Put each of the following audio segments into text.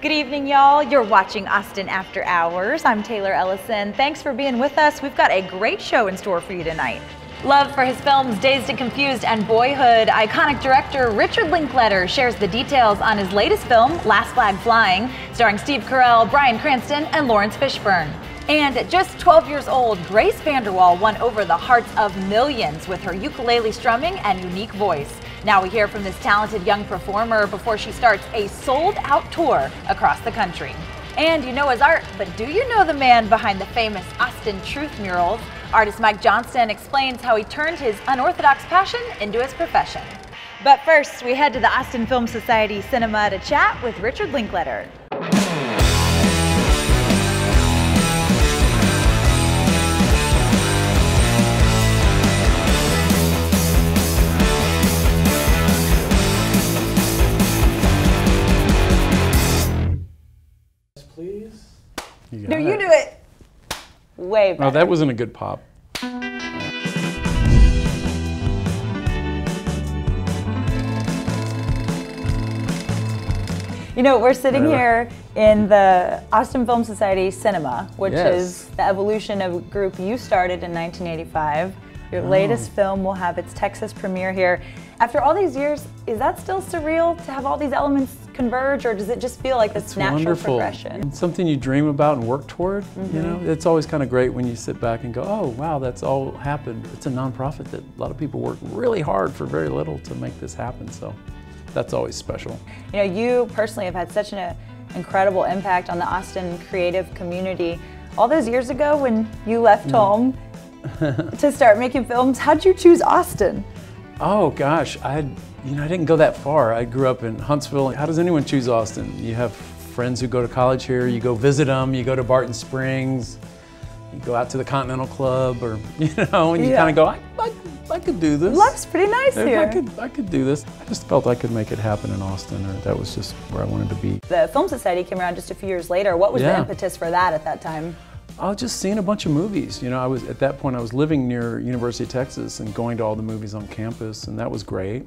Good evening, y'all. You're watching Austin After Hours. I'm Taylor Ellison. Thanks for being with us. We've got a great show in store for you tonight. Love for his films Dazed and Confused and Boyhood, iconic director Richard Linklater shares the details on his latest film, Last Flag Flying, starring Steve Carell, Bryan Cranston, and Lawrence Fishburne. And at just 12 years old, Grace Vanderwaal won over the hearts of millions with her ukulele strumming and unique voice. Now we hear from this talented young performer before she starts a sold-out tour across the country. And you know his art, but do you know the man behind the famous Austin Truth murals? Artist Mike Johnston explains how he turned his unorthodox passion into his profession. But first, we head to the Austin Film Society Cinema to chat with Richard Linklater. Please. No, you do it way better. Oh, that wasn't a good pop. You know, we're sitting here in the Austin Film Society Cinema, which is the evolution of a group you started in 1985. Your latest film will have its Texas premiere here. After all these years, is that still surreal to have all these elements converge, or does it just feel like this natural progression? It's something you dream about and work toward. You know, it's always kind of great when you sit back and go, oh wow, that's all happened. It's a nonprofit that a lot of people work really hard for very little to make this happen, so that's always special. You know, you personally have had such an incredible impact on the Austin creative community. All those years ago when you left home to start making films, how'd you choose Austin? Oh gosh, I didn't go that far. I grew up in Huntsville. How does anyone choose Austin? You have friends who go to college here, you go visit them, you go to Barton Springs, you go out to the Continental Club, or, and you kind of go, I could do this. Life's pretty nice here. I could do this. I just felt I could make it happen in Austin, or that was just where I wanted to be. The Film Society came around just a few years later. What was the impetus for that at that time? I was just seeing a bunch of movies. I was, at that point, I was living near University of Texas and going to all the movies on campus, and that was great.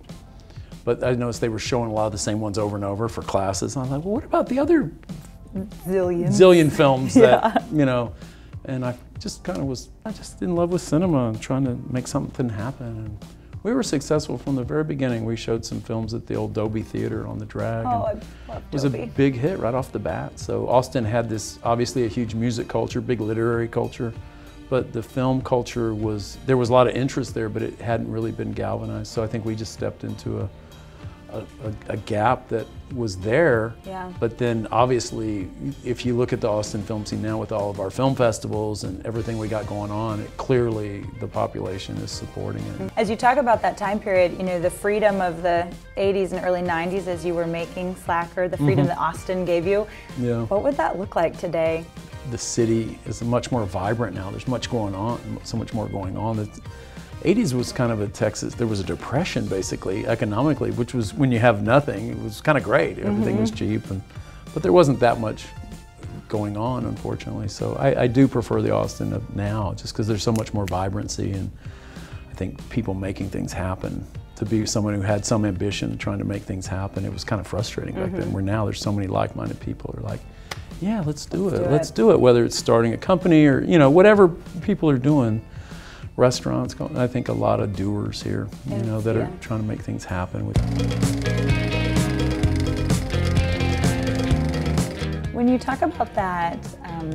But I noticed they were showing a lot of the same ones over and over for classes. And I was like, well, what about the other zillion films that, and I just kind of was, just in love with cinema and trying to make something happen. And we were successful from the very beginning. We showed some films at the old Dolby Theater on the Drag. Oh, I love Dolby. It was a big hit right off the bat. So Austin had this, obviously a huge music culture, big literary culture, but the film culture there was a lot of interest there, but it hadn't really been galvanized. So I think we just stepped into a gap that was there. Yeah. But then obviously, if you look at the Austin film scene now with all of our film festivals and everything we got going on, clearly the population is supporting it. As you talk about that time period, the freedom of the 80s and early 90s as you were making Slacker, the freedom that Austin gave you, what would that look like today? The city is much more vibrant now. There's much going on, so much more going on. The 80s was kind of a Texas, there was a depression basically, economically, which was when you have nothing, it was kind of great. Everything was cheap, but there wasn't that much going on, unfortunately. So I do prefer the Austin of now, just because there's so much more vibrancy, and I think people making things happen. To be someone who had some ambition trying to make things happen, it was kind of frustrating back then, where now there's so many like-minded people who are like, yeah, let's do it. Let's do it, whether it's starting a company or, whatever people are doing. Restaurants, I think a lot of doers here, that are trying to make things happen. When you talk about that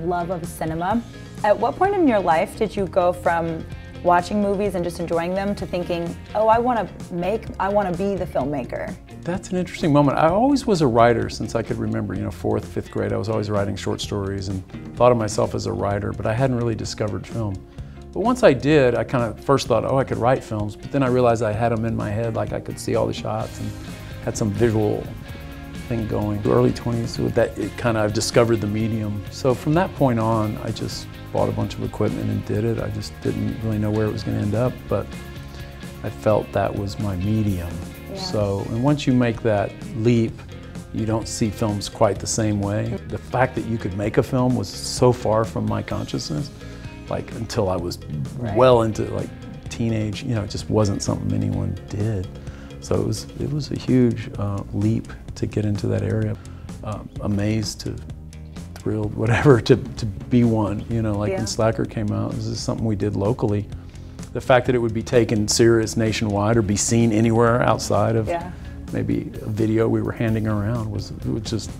love of cinema, at what point in your life did you go from watching movies and just enjoying them to thinking, oh, I want to be the filmmaker? That's an interesting moment. I always was a writer since I could remember, 4th, 5th grade. I was always writing short stories and thought of myself as a writer, but I hadn't really discovered film. But once I did, I kind of first thought, oh, I could write films, but then I realized I had them in my head, like I could see all the shots and had some visual thing going. The early 20s, with that, I've discovered the medium. So from that point on, I just bought a bunch of equipment and did it. I just didn't really know where it was going to end up, but I felt that was my medium. Yeah. So, and once you make that leap, you don't see films quite the same way. The fact that you could make a film was so far from my consciousness. Until I was well into teenage, it just wasn't something anyone did. So it was a huge leap to get into that area. amazed to thrilled, whatever, to be one. You know, like when Slacker came out, this is something we did locally. The fact that it would be taken serious nationwide or be seen anywhere outside of maybe a video we were handing around was just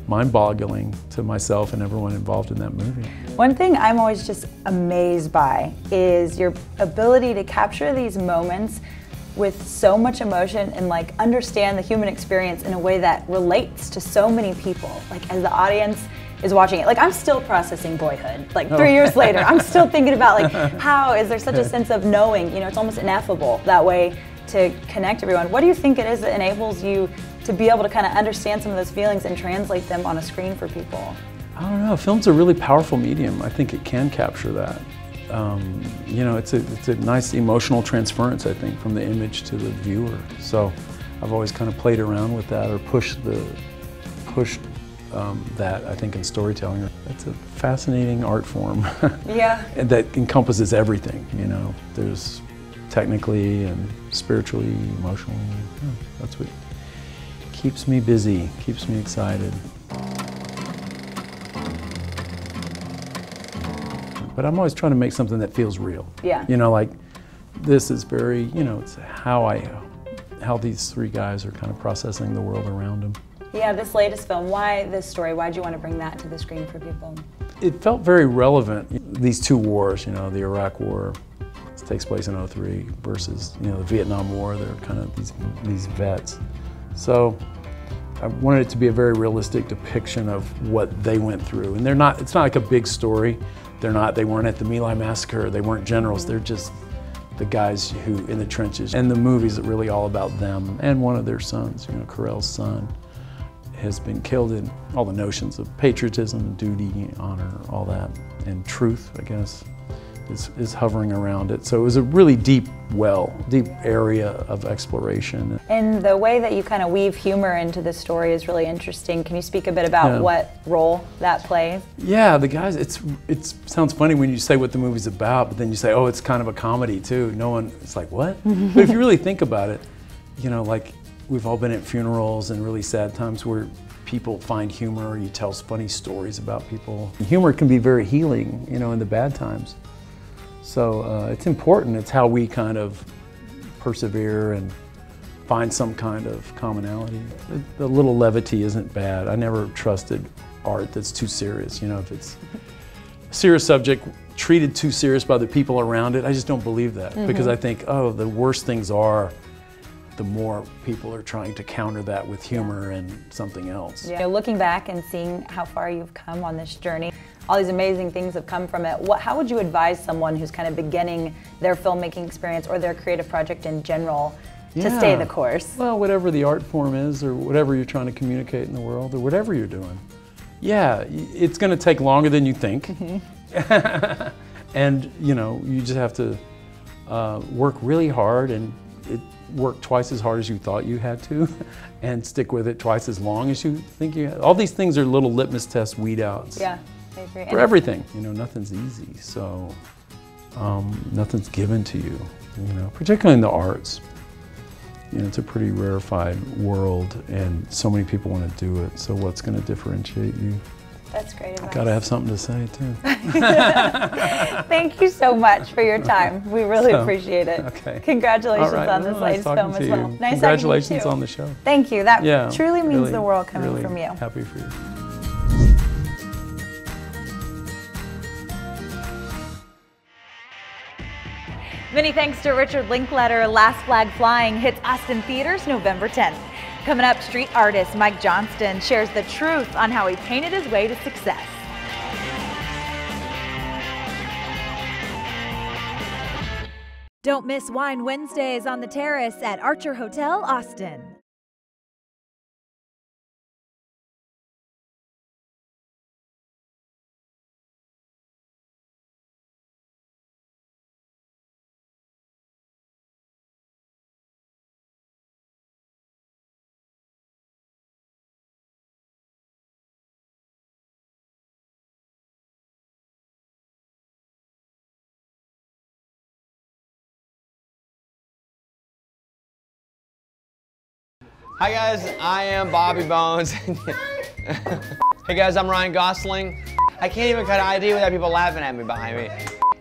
mind-boggling to myself and everyone involved in that movie. One thing I'm always just amazed by is your ability to capture these moments with so much emotion and like understand the human experience in a way that relates to so many people. Like as the audience is watching it, like I'm still processing Boyhood. Like 3 years later, I'm still thinking about like how is there such a sense of knowing, you know, it's almost ineffable that way to connect everyone. What do you think it is that enables you to be able to kind of understand some of those feelings and translate them on a screen for people? I don't know, film's a really powerful medium. I think it can capture that. You know, it's a nice emotional transference, I think, from the image to the viewer. So I've always kind of played around with that or pushed that, I think, in storytelling. It's a fascinating art form. That encompasses everything, you know. There's technically and spiritually, emotionally. Yeah, that's what keeps me busy, keeps me excited. But I'm always trying to make something that feels real. You know, like this is very, you know, it's how these three guys are kind of processing the world around them. Yeah, this latest film, why this story? Why'd you want to bring that to the screen for people? It felt very relevant. These two wars, you know, the Iraq War, this takes place in '03 versus, you know, the Vietnam War. They're kind of these vets. So I wanted it to be a very realistic depiction of what they went through. And it's not like a big story. They weren't at the My Lai massacre. They weren't generals. They're just the guys who in the trenches. And the movie's really all about them and one of their sons, you know, Carell's son, has been killed, in all the notions of patriotism, duty, honor, all that, and truth, I guess, is hovering around it. So it was a really deep area of exploration. And the way that you kind of weave humor into the story is really interesting. Can you speak a bit about what role that plays? Yeah, the guys, it sounds funny when you say what the movie's about, but then you say, oh, it's kind of a comedy too. It's like, what? But if you really think about it, you know, like, we've all been at funerals and really sad times where people find humor, you tell funny stories about people. Humor can be very healing, you know, in the bad times. So it's important. It's how we kind of persevere and find some kind of commonality. The little levity isn't bad. I never trusted art that's too serious. You know, if it's a serious subject treated too serious by the people around it, I just don't believe that. Because I think, oh, the worse things are, the more people are trying to counter that with humor and something else. Yeah. Looking back and seeing how far you've come on this journey, all these amazing things have come from it. How would you advise someone who's kind of beginning their filmmaking experience or their creative project in general to stay the course? Well, whatever the art form is or whatever you're trying to communicate in the world or whatever you're doing. Yeah, it's going to take longer than you think. And, you know, you just have to work really hard and work twice as hard as you thought you had to and stick with it twice as long as you think you had. All these things are little litmus test weed outs. Yeah, I agree. For everything, you know, nothing's easy. So nothing's given to you, you know, particularly in the arts. You know, it's a pretty rarefied world and so many people want to do it. So what's going to differentiate you? That's great advice. Got to have something to say too. Thank you so much for your time. We really appreciate it. Okay. Congratulations on this latest film as well. Nice Congratulations on the show. Thank you. That truly means the world coming really from you. Happy for you. Many thanks to Richard Linklater. Last Flag Flying hits Austin theaters November 10th. Coming up, street artist Mike Johnston shares the truth on how he painted his way to success. Don't miss Wine Wednesdays on the Terrace at Archer Hotel, Austin. Hi guys, I am Bobby Bones. Hey guys, I'm Ryan Gosling. I can't even cut an ID without people laughing at me behind me.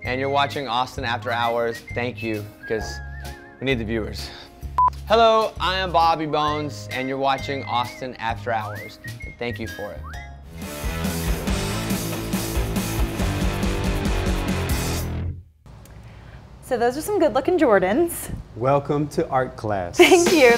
And you're watching Austin After Hours. Thank you, because we need the viewers. Hello, I am Bobby Bones, and you're watching Austin After Hours. And thank you for it. So those are some good-looking Jordans. Welcome to art class. Thank you.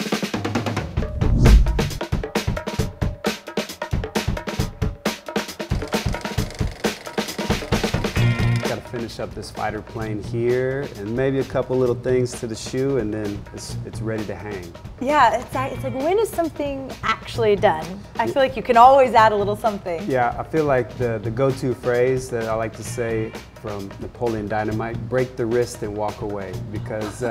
Got to finish up this fighter plane here, and maybe a couple little things to the shoe, and then it's ready to hang. Yeah, it's like, when is something actually done? I feel like you can always add a little something. Yeah, I feel like the go-to phrase that I like to say from Napoleon Dynamite, break the wrist and walk away, because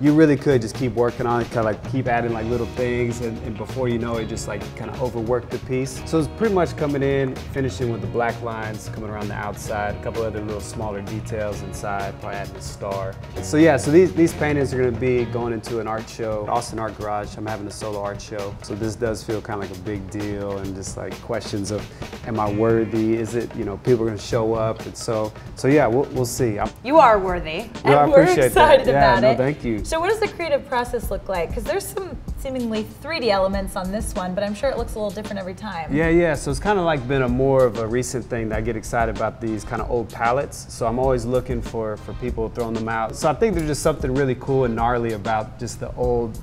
you really could just keep working on it, kind of like keep adding like little things, and before you know it, just like kind of overwork the piece. So it's pretty much coming in, finishing with the black lines, coming around the outside, a couple other little smaller details inside, probably adding a star. So yeah, so these paintings are going to be going into an art show, Austin Art Garage. I'm having a solo art show, so this does feel kind of like a big deal, and just like questions of, am I worthy? Is it, you know, people are going to show up? And so yeah, we'll see. You are worthy, well, and we're excited about it. Thank you. So what does the creative process look like? Because there's some seemingly 3D elements on this one, but I'm sure it looks a little different every time. Yeah, so it's kind of like been a more of a recent thing that I get excited about, these kind of old palettes. So I'm always looking for people throwing them out. So I think there's just something really cool and gnarly about just the old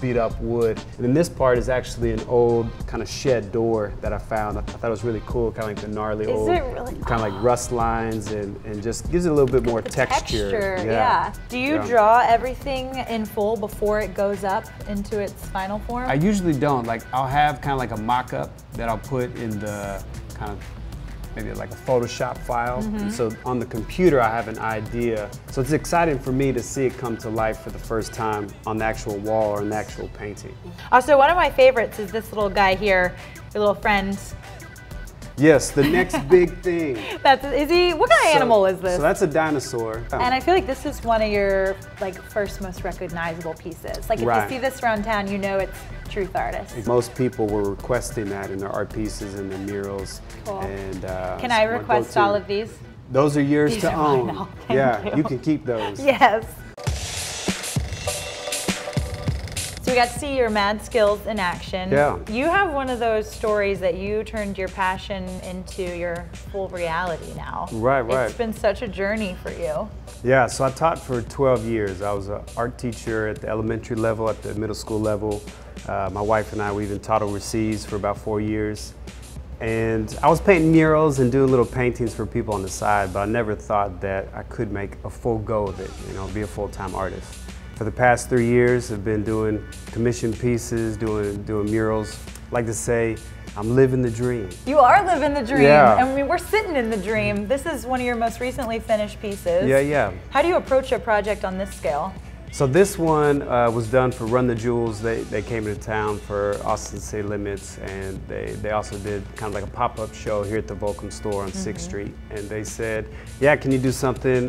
beat up wood. And then this part is actually an old kind of shed door that I found. I thought it was really cool, kind of like the gnarly old, kind of like rust lines, and just gives it a little bit more texture. Yeah. Do you draw everything in full before it goes up into its final form? I usually don't. Like, I'll have kind of like a mock-up that I'll put in the kind of maybe like a Photoshop file. And so on the computer, I have an idea. So it's exciting for me to see it come to life for the first time on the actual wall or in the actual painting. Also, one of my favorites is this little guy here, your little friend. Yes, the next big thing. What kind of animal is this? So that's a dinosaur. And I feel like this is one of your first most recognizable pieces. Like if you see this around town, you know it's Truth Artist. Most people were requesting that in their art pieces and their murals. Cool. And can I request all of these? Those are yours These to are own. mine now. Yeah, you can keep those. Yes. So we got to see your mad skills in action. Yeah. You have one of those stories that you turned your passion into your full reality now. Right. It's been such a journey for you. Yeah, so I taught for 12 years. I was an art teacher at the elementary level, at the middle school level. My wife and I, we even taught overseas for about 4 years. And I was painting murals and doing little paintings for people on the side, but I never thought that I could make a full go of it, you know, be a full-time artist. For the past 3 years, I've been doing commission pieces, doing murals. I like to say, I'm living the dream. You are living the dream. Yeah. I mean, we're sitting in the dream. This is one of your most recently finished pieces. Yeah. How do you approach a project on this scale? So this one was done for Run the Jewels. They came into town for Austin City Limits, and they also did kind of like a pop-up show here at the Volcom store on 6th Street. And they said, yeah, can you do something,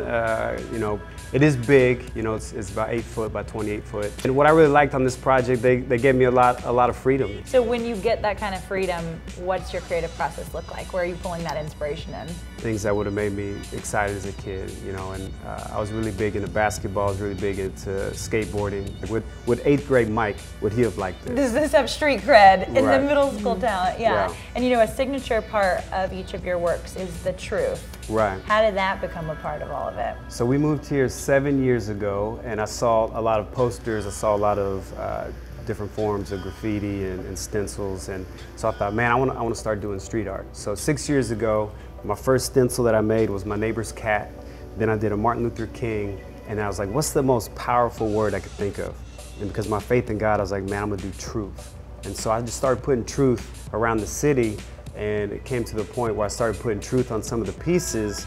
you know, it is big, you know, it's about 8 foot by 28 foot. And what I really liked on this project, they gave me a lot of freedom. So when you get that kind of freedom, what's your creative process look like? Where are you pulling that inspiration in? Things that would have made me excited as a kid, you know, and I was really big into basketball, I was really big into skateboarding. Would 8th grade Mike, would he have liked this? Does this have street cred in the middle school talent? Yeah. Yeah. And you know, a signature part of each of your works is the truth. Right. How did that become a part of all of it? So we moved here 7 years ago, and I saw a lot of posters, I saw a lot of different forms of graffiti and stencils, and so I thought, man, I want to start doing street art. So 6 years ago, my first stencil that I made was my neighbor's cat. Then I did a Martin Luther King, and I was like, what's the most powerful word I could think of? And because of my faith in God, I was like, man, I'm gonna do truth. And so I just started putting truth around the city, and it came to the point where I started putting truth on some of the pieces,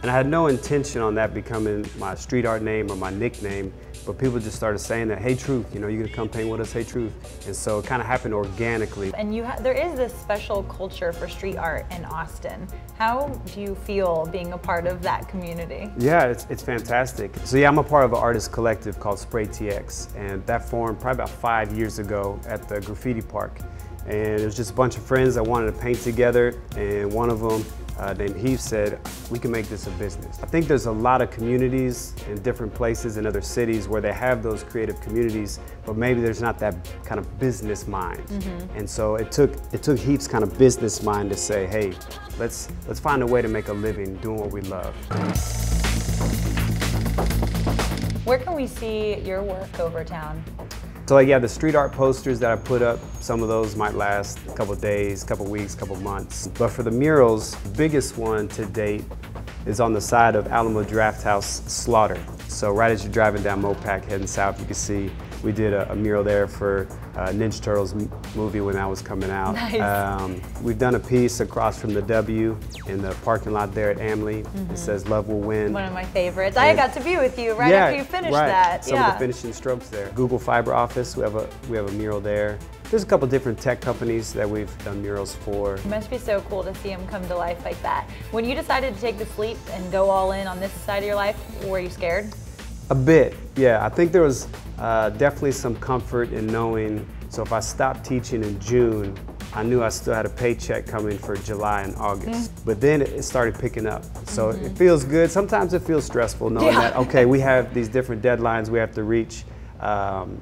and I had no intention on that becoming my street art name or my nickname, but people just started saying that, hey Truth, you know, you gonna come paint with us, hey Truth. And so it kind of happened organically. And there is this special culture for street art in Austin. How do you feel being a part of that community? Yeah, it's fantastic. So yeah, I'm a part of an artist collective called Spray TX, and that formed probably about 5 years ago at the graffiti park. And it was just a bunch of friends that wanted to paint together, and one of them, named Heath, said, we can make this a business. I think there's a lot of communities in different places in other cities where they have those creative communities, but maybe there's not that kind of business mind. And so it took Heath's kind of business mind to say, hey, let's find a way to make a living doing what we love. Where can we see your work over town? So yeah, the street art posters that I put up, some of those might last a couple days, couple weeks, couple months. But for the murals, the biggest one to date is on the side of Alamo Drafthouse Slaughter. So right as you're driving down Mopac heading south, you can see we did a mural there for Ninja Turtles movie when that was coming out. Nice. We've done a piece across from the W in the parking lot there at Amley. It says "Love Will Win." One of my favorites. I got to be with you right after you finished that. Some of the finishing strokes there. Google Fiber Office, we have a mural there. There's a couple different tech companies that we've done murals for. It must be so cool to see them come to life like that. When you decided to take the leap and go all in on this side of your life, were you scared? A bit, yeah. I think there was definitely some comfort in knowing, so if I stopped teaching in June, I knew I still had a paycheck coming for July and August. But then it started picking up. So it feels good. Sometimes it feels stressful knowing that, okay, we have these different deadlines we have to reach.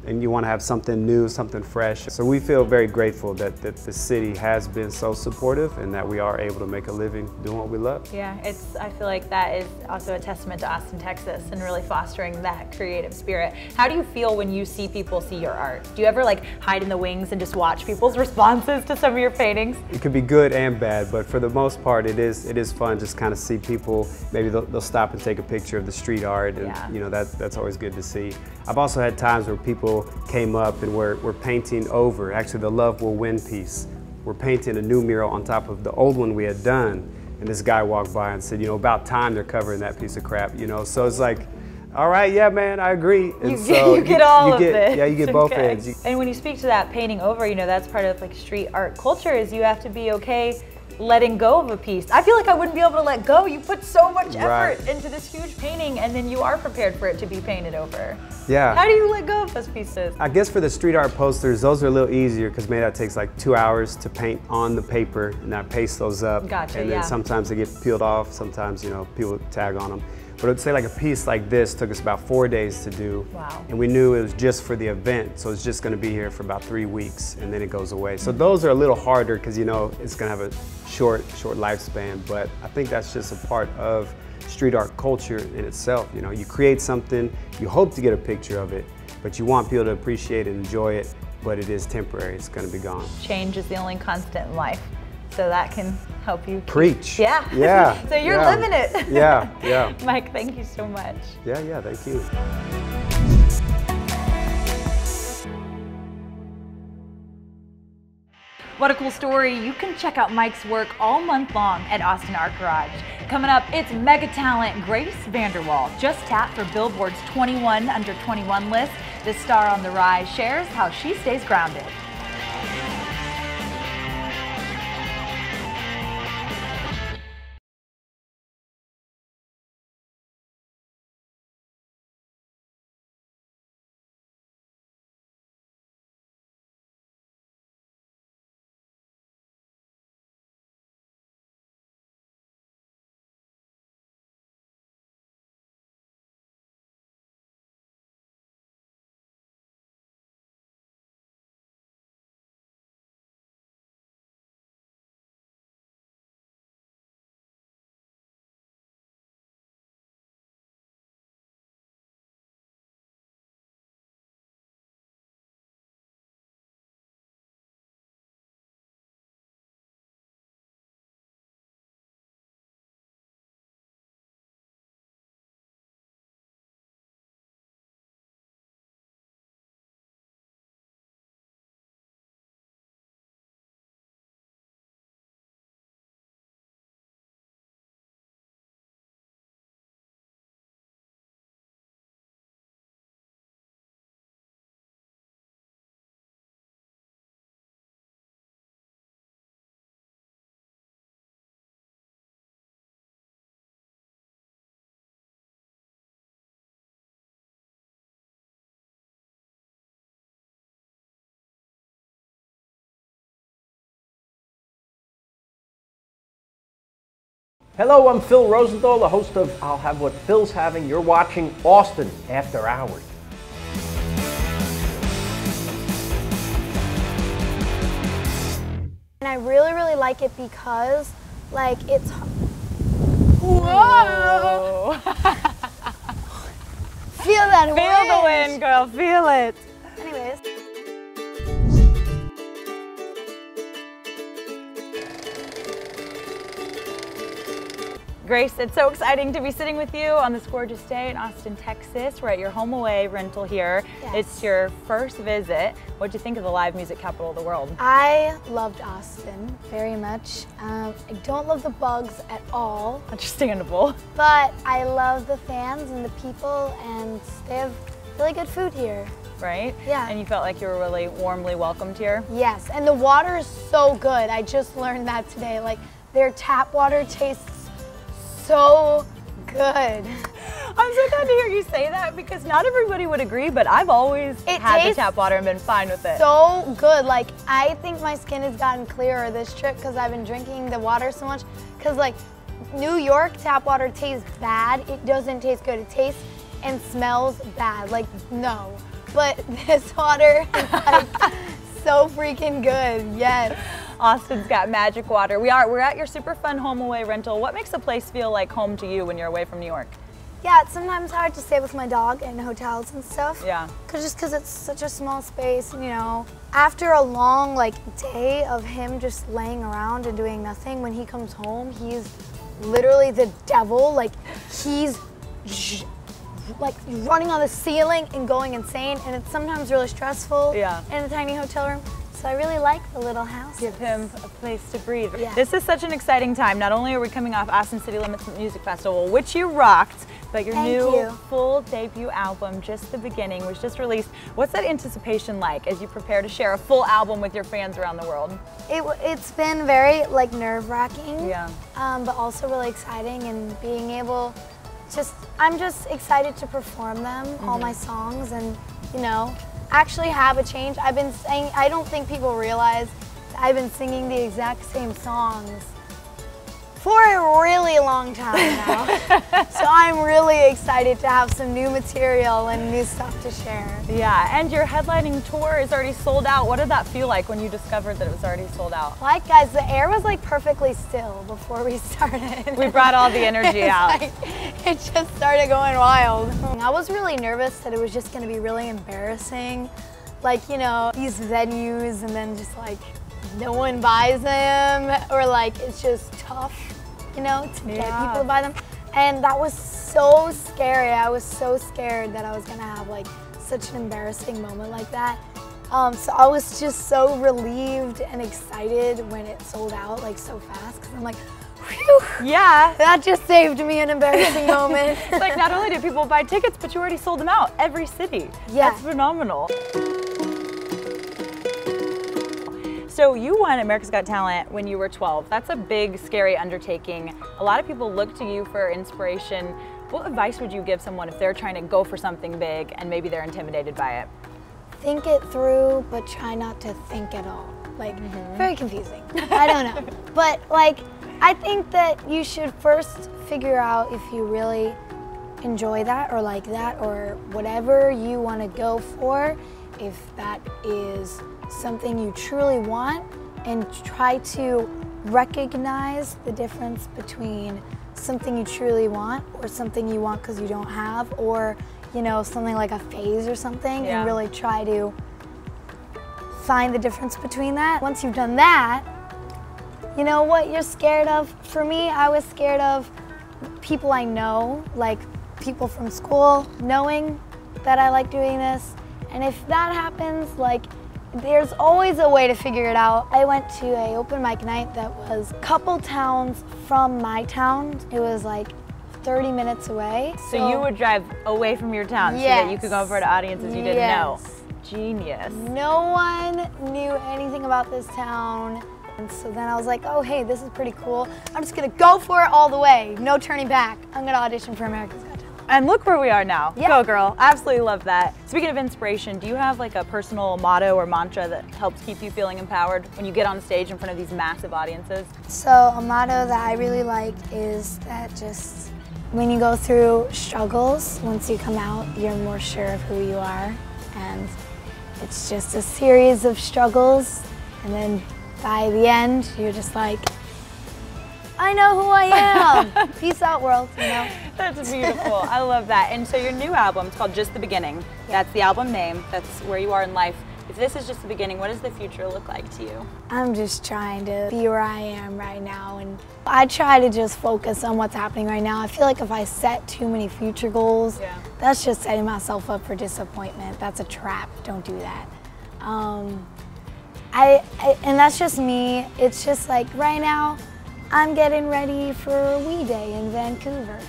And you want to have something new, something fresh. So we feel very grateful that the city has been so supportive and that we are able to make a living doing what we love. Yeah, I feel like that is also a testament to Austin, Texas, and really fostering that creative spirit. How do you feel when you see people see your art? Do you ever like hide in the wings and just watch people's responses to some of your paintings? It could be good and bad, but for the most part, it is fun just kind of see people. Maybe they'll stop and take a picture of the street art, and you know that's always good to see. I've also had times where people came up and we're painting over, actually the Love Will Win piece. We're painting a new mural on top of the old one we had done, and this guy walked by and said, you know, about time they're covering that piece of crap, you know. So it's like, all right, yeah, man, I agree. And so you get all of it. Yeah, you get both ends. And when you speak to that painting over, you know, that's part of like street art culture is you have to be okay letting go of a piece. I feel like I wouldn't be able to let go. You put so much effort into this huge painting and then you are prepared for it to be painted over. Yeah. How do you let go of those pieces? I guess for the street art posters, those are a little easier because maybe that takes like 2 hours to paint on the paper and I paste those up. Gotcha, and then sometimes they get peeled off, sometimes, you know, people tag on them. But I'd say like a piece like this took us about 4 days to do. Wow. And we knew it was just for the event, so it's just gonna be here for about 3 weeks and then it goes away. So those are a little harder because you know it's gonna have a short lifespan, but I think that's just a part of street art culture in itself. You know, you create something, you hope to get a picture of it, but you want people to appreciate and enjoy it, but it is temporary, it's gonna be gone. Change is the only constant in life. So that can help you preach. Yeah. Yeah. So you're living it. Yeah, yeah. Mike, thank you so much. Yeah, thank you. What a cool story. You can check out Mike's work all month long at Austin Art Garage. Coming up, it's mega talent Grace Vanderwaal, just tapped for Billboard's 21 Under 21 list. This star on the rise shares how she stays grounded. Hello, I'm Phil Rosenthal, the host of I'll Have What Phil's Having. You're watching Austin After Hours. And I really, really like it because, like, it's... Whoa! Feel that wind! Feel the wind, girl, feel it. Anyways. Grace, it's so exciting to be sitting with you on this gorgeous day in Austin, Texas. We're at your home away rental here. Yes. It's your first visit. What'd you think of the live music capital of the world? I loved Austin very much. I don't love the bugs at all, Understandable. but I love the fans and the people, and they have really good food here. Right? Yeah. And you felt like you were really warmly welcomed here? Yes, and the water is so good. I just learned that today. Like, their tap water tastes so good. I'm so glad to hear you say that because not everybody would agree, but I've always had the tap water and been fine with it. So good. Like, I think my skin has gotten clearer this trip because I've been drinking the water so much. Because, like, New York tap water tastes bad. It doesn't taste good. It tastes and smells bad. Like, no. But this water is, like, so freaking good. Yes. Austin's got magic water. We're at your super fun home away rental. What makes a place feel like home to you when you're away from New York? Yeah, it's sometimes hard to stay with my dog in hotels and stuff. Yeah. Just because it's such a small space, you know. After a long, like, day of him just laying around and doing nothing, when he comes home, he's literally the devil. Like, he's like running on the ceiling and going insane, and it's sometimes really stressful in a tiny hotel room. So I really like the little house. Give him a place to breathe. Yeah. This is such an exciting time. Not only are we coming off Austin City Limits Music Festival, which you rocked, but your new full debut album, Just the Beginning, was just released. What's that anticipation like as you prepare to share a full album with your fans around the world? It's been very, like, nerve-wracking, but also really exciting, and being able I'm just excited to perform them, all my songs, and, you know, actually have a change. I've been saying, I don't think people realize I've been singing the exact same songs for a really long time now. So I'm really excited to have some new material and new stuff to share. Yeah, and your headlining tour is already sold out. What did that feel like when you discovered that it was already sold out? Like, guys, the air was like perfectly still before we started. We brought all the energy out. Like, it just started going wild. I was really nervous that it was just gonna be really embarrassing. Like, you know, these venues and then just like no one buys them, or like it's just tough, you know, to get people to buy them. And that was so scary. I was so scared that I was gonna have like such an embarrassing moment like that. So I was just so relieved and excited when it sold out like so fast, because I'm like, whew, yeah, that just saved me an embarrassing moment. Like, not only did people buy tickets, but you already sold them out every city. Yeah. That's phenomenal. So you won America's Got Talent when you were 12. That's a big, scary undertaking. A lot of people look to you for inspiration. What advice would you give someone if they're trying to go for something big and maybe they're intimidated by it? Think it through, but try not to think at all. Like, very confusing. I don't know. But like, I think that you should first figure out if you really enjoy that or like that or whatever you want to go for, if that is something you truly want, and try to recognize the difference between something you truly want or something you want because you don't have, or, you know, something like a phase or something, and really try to find the difference between that. Once you've done that, you know what you're scared of. For me, I was scared of people I know, like people from school, knowing that I like doing this. And if that happens, like, there's always a way to figure it out. I went to an open mic night that was a couple towns from my town. It was like 30 minutes away. So you would drive away from your town so that you could go over to audiences you didn't know. Genius. No one knew anything about this town. And so then I was like, oh, hey, this is pretty cool. I'm just gonna go for it all the way. No turning back. I'm gonna audition for America's Got Talent. And look where we are now. Yeah. Go girl, absolutely love that. Speaking of inspiration, do you have like a personal motto or mantra that helps keep you feeling empowered when you get on stage in front of these massive audiences? So a motto that I really like is that just when you go through struggles, once you come out, you're more sure of who you are. And it's just a series of struggles, and then by the end, you're just like, I know who I am. Peace out, world, you know? That's beautiful. I love that. And so your new album, it's called Just the Beginning. That's the album name. That's where you are in life. If this is just the beginning, what does the future look like to you? I'm just trying to be where I am right now, and I try to just focus on what's happening right now. I feel like if I set too many future goals, that's just setting myself up for disappointment. That's a trap. Don't do that. And that's just me. It's just like right now, I'm getting ready for Wee Day in Vancouver,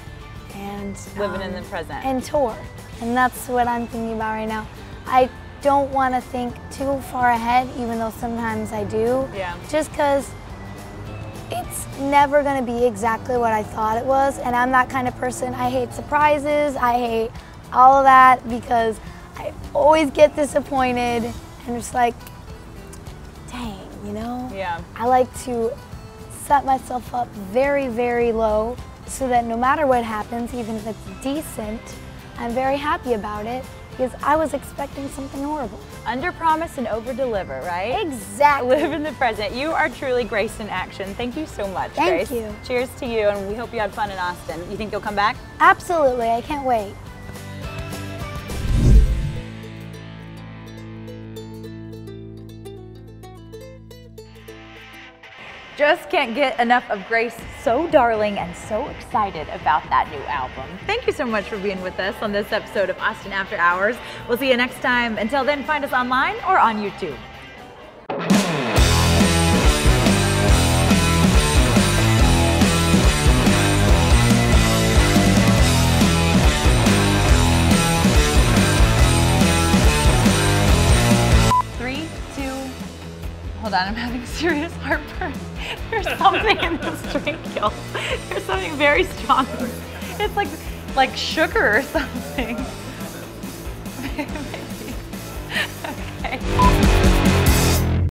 and living in the present and tour, and that's what I'm thinking about right now. I don't want to think too far ahead, even though sometimes I do. Yeah. Just because it's never going to be exactly what I thought it was, and I'm that kind of person. I hate surprises. I hate all of that because I always get disappointed and just like, dang, you know? Yeah. I like to set myself up very, very low so that no matter what happens, even if it's decent, I'm very happy about it because I was expecting something horrible. Under promise and over deliver, right? Exactly. Live in the present. You are truly Grace in action. Thank you so much, Thank Grace. you. Cheers to you, and we hope you had fun in Austin. You think you'll come back? Absolutely, I can't wait. Just can't get enough of Grace. So darling and so excited about that new album. Thank you so much for being with us on this episode of Austin After Hours. We'll see you next time. Until then, find us online or on YouTube. Hold on, I'm having serious heartburn. There's something in this drink, y'all. There's something very strong. It's like sugar or something. Maybe. Okay.